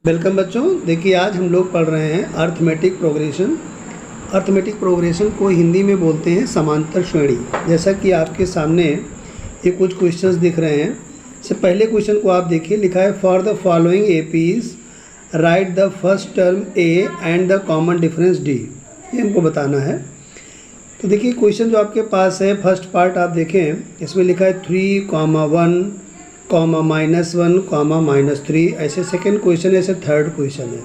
Welcome बच्चों। देखिए आज हम लोग पढ़ रहे हैं अर्थमेटिक प्रोग्रेशन। अर्थमेटिक प्रोग्रेशन को हिंदी में बोलते हैं समांतर श्रेणी। जैसा कि आपके सामने ये कुछ क्वेश्चंस दिख रहे हैं। इससे पहले क्वेश्चन को आप देखिए, लिखा है for the following APs right the first term A and the common difference D. ये हमको बताना है। तो देखिए क्वेश्चन जो आपके पास है, फर्स्ट पार्ट आप देखें, इसमें लिखा है 3, 1, -1, -3। ऐसे सेकंड क्वेश्चन है, ऐसे थर्ड क्वेश्चन है।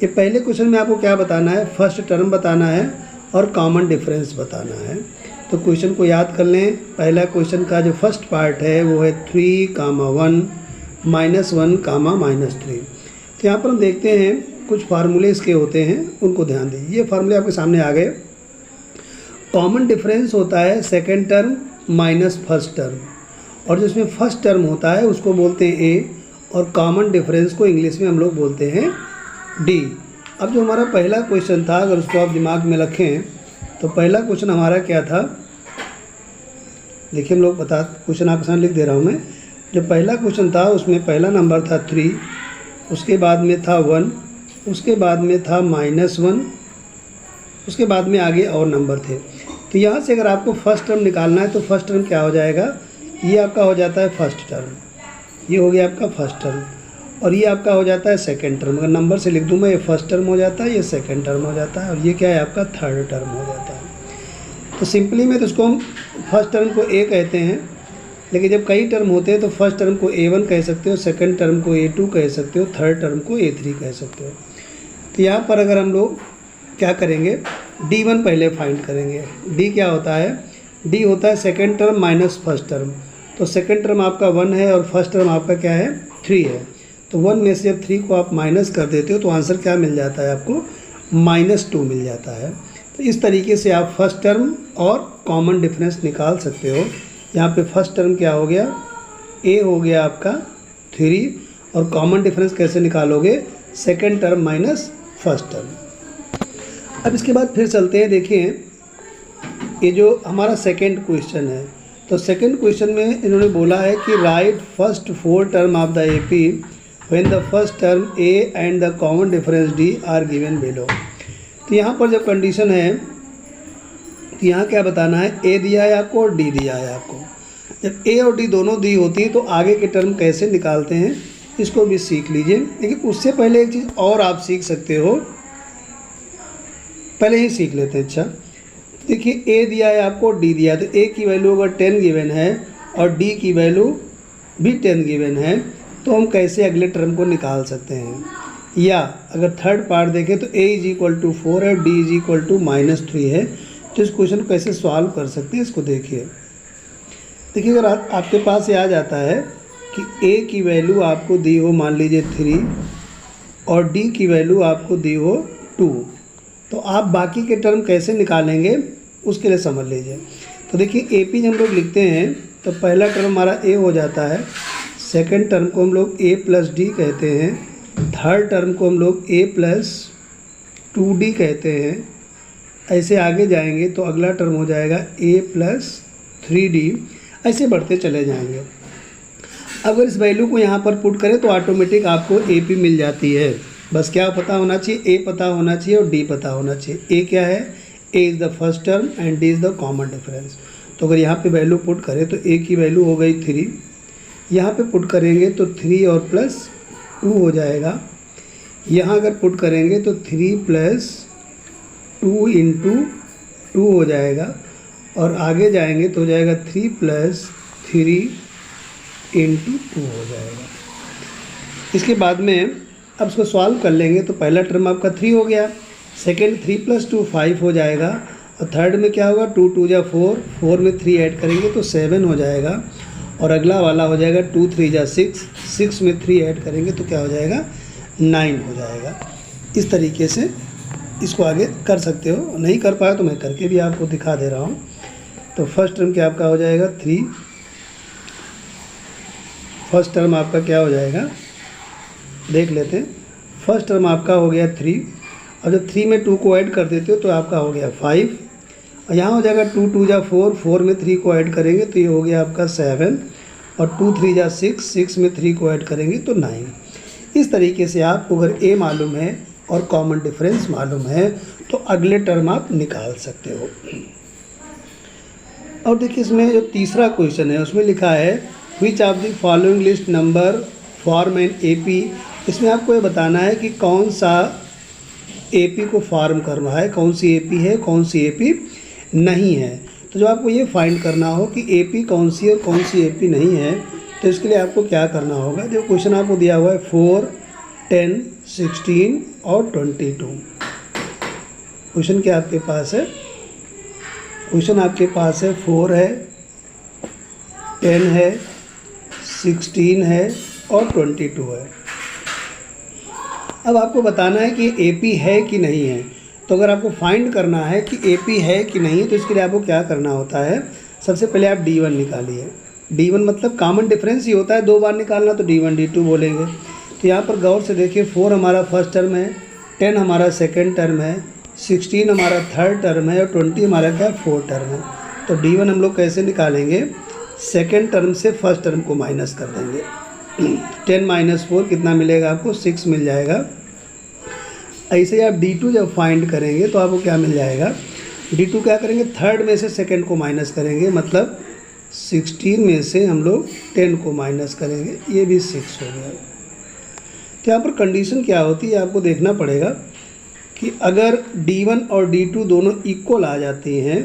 ये पहले क्वेश्चन में आपको क्या बताना है, फर्स्ट टर्म बताना है और कॉमन डिफरेंस बताना है। तो क्वेश्चन को याद कर लें। पहला क्वेश्चन का जो फर्स्ट पार्ट है वो है 3, 1, -1, -3। तो यहाँ पर हम देखते हैं कुछ फार्मूले इसके होते हैं, उनको ध्यान दीजिए। ये फार्मूले आपके सामने आ गए। कॉमन डिफरेंस होता है second term minus first term, और जिसमें फर्स्ट टर्म होता है उसको बोलते हैं ए, और कॉमन डिफरेंस को इंग्लिश में हम लोग बोलते हैं डी। अब जो हमारा पहला क्वेश्चन था, अगर उसको आप दिमाग में रखें तो पहला क्वेश्चन हमारा क्या था, देखिए हम लोग क्वेश्चन आपके सामने लिख दे रहा हूँ मैं। जो पहला क्वेश्चन था उसमें पहला नंबर था 3, उसके बाद में था 1, उसके बाद में था -1, उसके बाद में आगे और नंबर थे। तो यहाँ से अगर आपको फर्स्ट टर्म निकालना है तो फर्स्ट टर्म क्या हो जाएगा, ये आपका हो जाता है फर्स्ट टर्म, ये हो गया आपका फर्स्ट टर्म, और ये आपका हो जाता है सेकंड टर्म। अगर नंबर से लिख दूँ मैं, ये फर्स्ट टर्म हो जाता है, ये सेकंड टर्म हो जाता है, और ये क्या है आपका थर्ड टर्म हो जाता है। तो सिंपली में तो इसको हम फर्स्ट टर्म को ए कहते हैं, लेकिन जब कई टर्म होते हैं तो फर्स्ट टर्म को A1 कह सकते हो, सेकंड टर्म को A2 कह सकते हो, थर्ड टर्म को A3 कह सकते हो। तो यहाँ पर अगर हम लोग क्या करेंगे, D1 पहले फाइंड करेंगे। D क्या होता है, D होता है second term minus first term. तो सेकंड टर्म आपका 1 है और फर्स्ट टर्म आपका क्या है 3 है। तो 1 में से जब 3 को आप माइनस कर देते हो तो आंसर क्या मिल जाता है आपको, -2 मिल जाता है। तो इस तरीके से आप फर्स्ट टर्म और कॉमन डिफरेंस निकाल सकते हो। यहाँ पे फर्स्ट टर्म क्या हो गया, A हो गया आपका 3, और कॉमन डिफरेंस कैसे निकालोगे, second term minus first term. अब इसके बाद फिर चलते हैं। देखिए ये जो हमारा सेकंड क्वेश्चन है, तो सेकंड क्वेश्चन में इन्होंने बोला है कि right first 4 term of the AP when the first term A and the common difference D R given below. तो यहाँ पर जब कंडीशन है तो यहाँ क्या बताना है, ए दिया है आपको और डी दिया है आपको। जब ए और डी दोनों दी होती है तो आगे के टर्म कैसे निकालते हैं इसको भी सीख लीजिए। लेकिन उससे पहले एक चीज़ और आप सीख सकते हो, पहले ही सीख लेते हैं। अच्छा देखिए ए दिया है आपको, डी दिया है, तो ए की वैल्यू अगर 10 गिवन है और डी की वैल्यू भी 10 गिवन है तो हम कैसे अगले टर्म को निकाल सकते हैं। या अगर थर्ड पार्ट देखें तो a = 4 है, d -3 है, तो इस क्वेश्चन को कैसे सॉल्व कर सकते हैं इसको देखिए। देखिए अगर आपके पास ये आ जाता है कि a की वैल्यू आपको दी हो मान लीजिए 3 और d की वैल्यू आपको दी हो 2, तो आप बाकी के टर्म कैसे निकालेंगे उसके लिए समझ लीजिए। तो देखिए ए पी जब हम लोग लिखते हैं तो पहला टर्म हमारा ए हो जाता है, सेकंड टर्म को हम लोग a + d कहते हैं, थर्ड टर्म को हम लोग a + 2d कहते हैं। ऐसे आगे जाएंगे तो अगला टर्म हो जाएगा a + 3d, ऐसे बढ़ते चले जाएंगे। अगर इस वैल्यू को यहाँ पर पुट करें तो ऑटोमेटिक आपको ए पी मिल जाती है। बस क्या पता होना चाहिए, ए पता होना चाहिए और डी पता होना चाहिए। ए क्या है, A is the first term and D is the common difference. तो अगर यहाँ पे वैल्यू पुट करें तो ए की वैल्यू हो गई 3, यहाँ पे पुट करेंगे तो 3 और +2 हो जाएगा। यहाँ अगर पुट करेंगे तो 3 + 2 × 2 हो जाएगा, और आगे जाएंगे तो हो जाएगा 3 + 3 × 2 हो जाएगा। इसके बाद में अब इसको सॉल्व कर लेंगे तो पहला टर्म आपका 3 हो गया, सेकंड 3 + 2 5 हो जाएगा, और थर्ड में क्या होगा 2 × 2 = 4, 4 में 3 ऐड करेंगे तो 7 हो जाएगा, और अगला वाला हो जाएगा 2 × 3 = 6, 6 में 3 ऐड करेंगे तो क्या हो जाएगा 9 हो जाएगा। इस तरीके से इसको आगे कर सकते हो। नहीं कर पाए तो मैं करके भी आपको दिखा दे रहा हूँ। तो फर्स्ट टर्म क्या आपका हो जाएगा 3, फर्स्ट टर्म आपका क्या हो जाएगा देख लेते हैं। फर्स्ट टर्म आपका हो गया 3, और जब 3 में 2 को ऐड कर देते हो तो आपका हो गया 5, और यहाँ हो जाएगा 2 × 2 = 4, 4 में 3 को ऐड करेंगे तो ये हो गया आपका 7, और 2 × 3 = 6, 6 में 3 को ऐड करेंगे तो 9। इस तरीके से आपको अगर ए मालूम है और कॉमन डिफरेंस मालूम है तो अगले टर्म आप निकाल सकते हो। और देखिए इसमें जो तीसरा क्वेश्चन है उसमें लिखा है which of the following list number form an AP. इसमें आपको ये बताना है कि कौन सा एपी को फॉर्म कर रहा है, कौन सी एपी है, कौन सी एपी नहीं है। तो जो आपको ये फाइंड करना हो कि एपी कौन सी है और कौन सी एपी नहीं है, तो इसके लिए आपको क्या करना होगा। जो क्वेश्चन आपको दिया हुआ है 4, 10, 16 और 22। क्वेश्चन क्या आपके पास है, क्वेश्चन आपके पास है 4 है, 10 है, 16 है और 22 है। अब आपको बताना है कि एपी है कि नहीं है। तो अगर आपको फाइंड करना है कि एपी है कि नहीं है तो इसके लिए आपको क्या करना होता है, सबसे पहले आप D1 निकालिए। D1 मतलब कॉमन डिफरेंस ही होता है, 2 बार निकालना तो D1 D2 बोलेंगे। तो यहाँ पर गौर से देखिए 4 हमारा फर्स्ट टर्म है, 10 हमारा सेकेंड टर्म है, 16 हमारा थर्ड टर्म है और 20 हमारा क्या फोर्थ टर्म है। तो D1 हम लोग कैसे निकालेंगे, सेकेंड टर्म से फर्स्ट टर्म को माइनस कर देंगे। 10 - 4 कितना मिलेगा आपको, 6 मिल जाएगा। ऐसे ही आप D2 जब फाइंड करेंगे तो आपको क्या मिल जाएगा, D2 क्या करेंगे, थर्ड में से सेकेंड को माइनस करेंगे, मतलब 16 में से हम लोग 10 को माइनस करेंगे, ये भी 6 हो गया। तो यहाँ पर कंडीशन क्या होती है आपको देखना पड़ेगा कि अगर D1 और D2 दोनों इक्वल आ जाती हैं,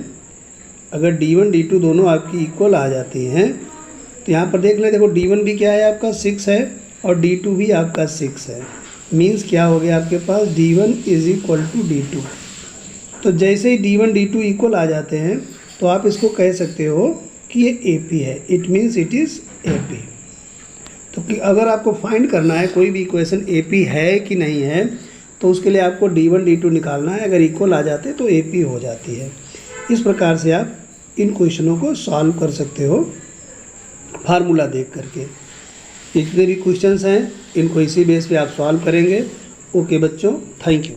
अगर D1 D2 दोनों आपकी इक्वल आ जाती हैं तो यहाँ पर देख लें, देखो D1 भी क्या है आपका 6 है और D2 भी आपका 6 है। मीन्स क्या हो गया आपके पास, D1 = D2। तो जैसे ही D1 D2 इक्वल आ जाते हैं तो आप इसको कह सकते हो कि ये AP है, it means it is AP। तो कि अगर आपको फाइंड करना है कोई भी इक्वेशन AP है कि नहीं है तो उसके लिए आपको D1 D2 निकालना है। अगर इक्वल आ जाते तो AP हो जाती है। इस प्रकार से आप इन क्वेश्चनों को सॉल्व कर सकते हो फार्मूला देख करके। जितने भी क्वेश्चंस हैं इनको इसी बेस पे आप सॉल्व करेंगे। ओके बच्चों, थैंक यू।